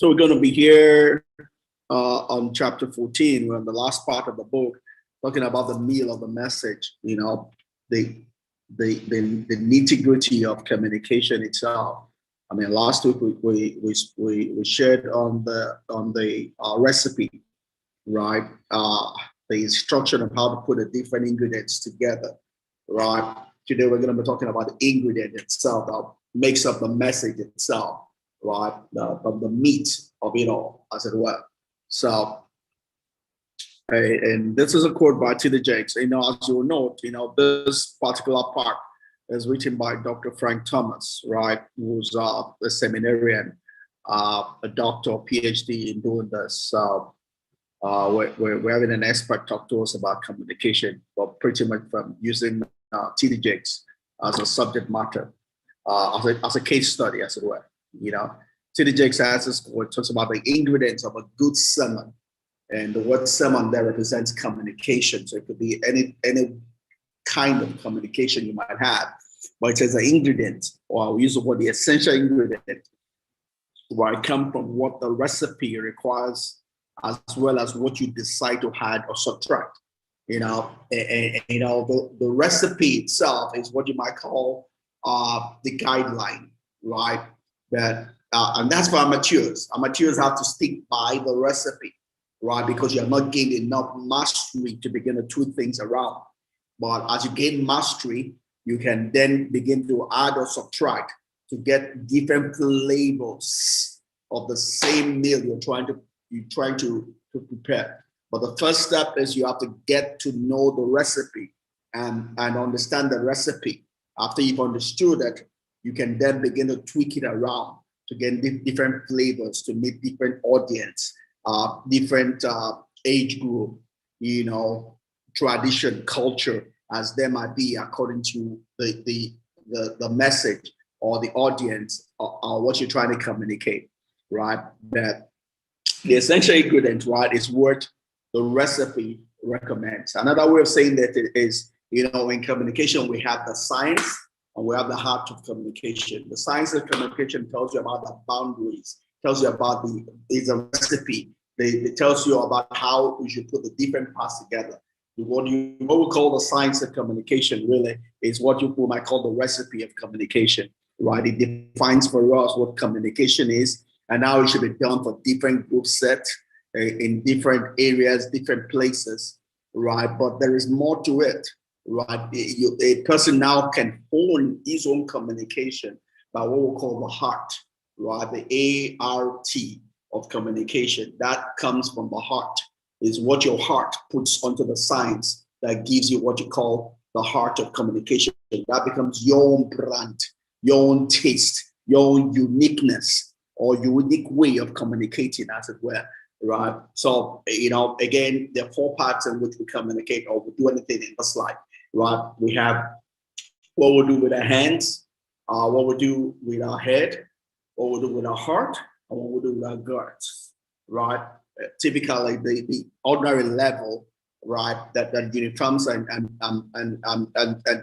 So we're going to be here on chapter 14. We're on the last part of the book, talking about the meal of the message. The the nitty gritty of communication itself. I mean, last week we shared on the recipe, right? The instruction of how to put the different ingredients together, right? Today we're going to be talking about the ingredient itself that makes up the message itself, right? The meat of it all, as it were. So, and this is a quote by T.D. Jakes. As you will note, this particular part is written by Dr. Frank Thomas, right? Who's a seminarian, a doctor, PhD in doing this. So, we're having an expert talk to us about communication, but pretty much from using T.D. Jakes as a subject matter, as a case study, as it were. T.D. Jakes has this quote, talks about the ingredients of a good sermon, and the word sermon there represents communication. So it could be any kind of communication you might have, but it says the ingredient, or I'll use the word the essential ingredient, where it comes from what the recipe requires, as well as what you decide to add or subtract. The recipe itself is what you might call the guideline, right? And that's for amateurs. Amateurs have to stick by the recipe, right? Because you're not gaining enough mastery to begin to tweak things around. But as you gain mastery, you can then begin to add or subtract to get different flavors of the same meal you're trying to prepare. But the first step is you have to get to know the recipe and understand the recipe. After you've understood it, you can then begin to tweak it around to get different flavors, to meet different audience, different age group, tradition, culture, as there might be according to the message or the audience or what you're trying to communicate, right? That the essential ingredient, right, is what the recipe recommends. Another way of saying that is, in communication, we have the science and we have the art of communication. The science of communication tells you about the boundaries, tells you about is a recipe. It tells you about how we should put the different parts together. What we call the science of communication really is what you might call the recipe of communication, right? It defines for us what communication is and how it should be done for different group sets in different areas, different places, right? But there is more to it, right? A person now can hone his own communication by what we call the heart, right? The A-R-T of communication. That comes from the heart, is what your heart puts onto the science that gives you what you call the heart of communication. That becomes your own brand, your own taste, your own uniqueness, or unique way of communicating, as it were, right? So, again, there are 4 parts in which we communicate or we do anything in this life, right? We have what we do with our hands, what we do with our head, what we do with our heart, and what we do with our guts, right? Typically, the ordinary level, right, that uniforms and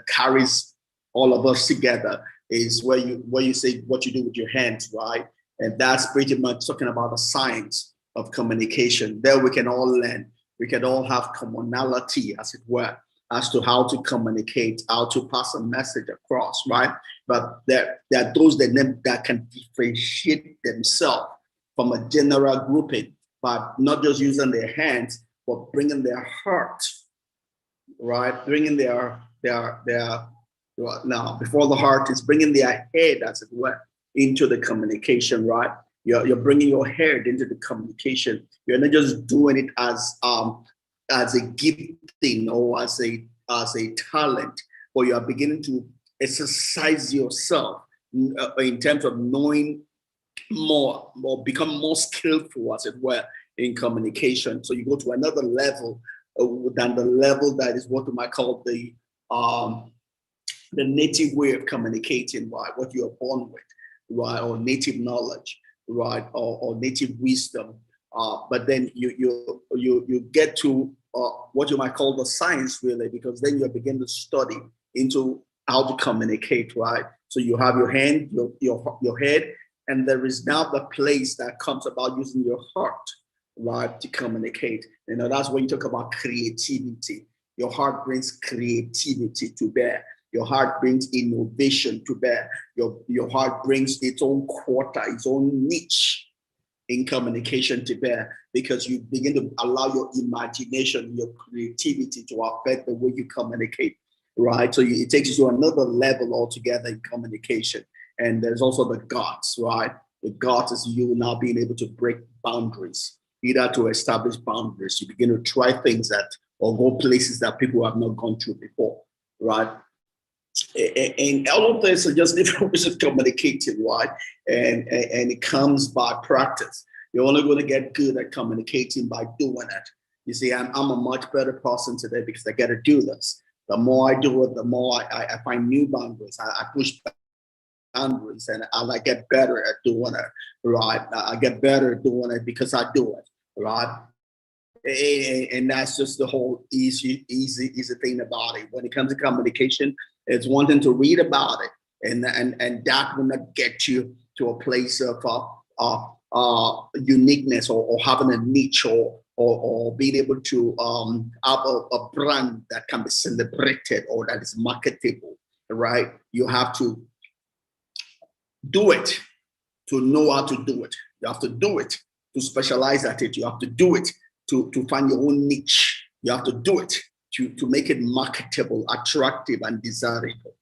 carries all of us together is where you say what you do with your hands, right? And that's pretty much talking about the science of communication. There we can all learn. We can all have commonality, as it were, as to how to communicate, how to pass a message across, right? But there are those that can differentiate themselves from a general grouping, but not just using their hands, but bringing their heart, right? Bringing their now, before the heart is bringing their head, as it were, into the communication, right? You're bringing your head into the communication. You're not just doing it as a gifting or as a talent, but you are beginning to exercise yourself in terms of knowing more, or become more skillful, as it were, in communication. So you go to another level than the level that is what we might call the native way of communicating, right? What you are born with, right? Or native knowledge, right? Or native wisdom. But then you get to what you might call the science, really, because then you begin to study into how to communicate, right? So you have your hand, your head, And there is now the place that comes about using your heart, right, to communicate. That's when you talk about creativity. Your heart brings creativity to bear. Your heart brings innovation to bear. Your heart brings its own quota, its own niche in communication to bear, because you begin to allow your imagination, your creativity to affect the way you communicate, right? So it takes you to another level altogether in communication. And there's also the gods, right? The gods is you now being able to break boundaries, either to establish boundaries. You begin to try things that, or go places that people have not gone through before, right? And all of this are just different ways of communicating, right? And it comes by practice. You're only going to get good at communicating by doing it. You see, I'm a much better person today because I get to do this. The more I do it, the more I find new boundaries. I push boundaries, and I get better at doing it, right? I get better at doing it because I do it, right? And that's just the whole easy thing about it. When it comes to communication, it's one thing to read about it, and that will not get you to a place of uniqueness, or having a niche, or being able to have a brand that can be celebrated or that is marketable, right? You have to do it to know how to do it. You have to do it to specialize at it. You have to do it to find your own niche. You have to do it to make it marketable, attractive, and desirable.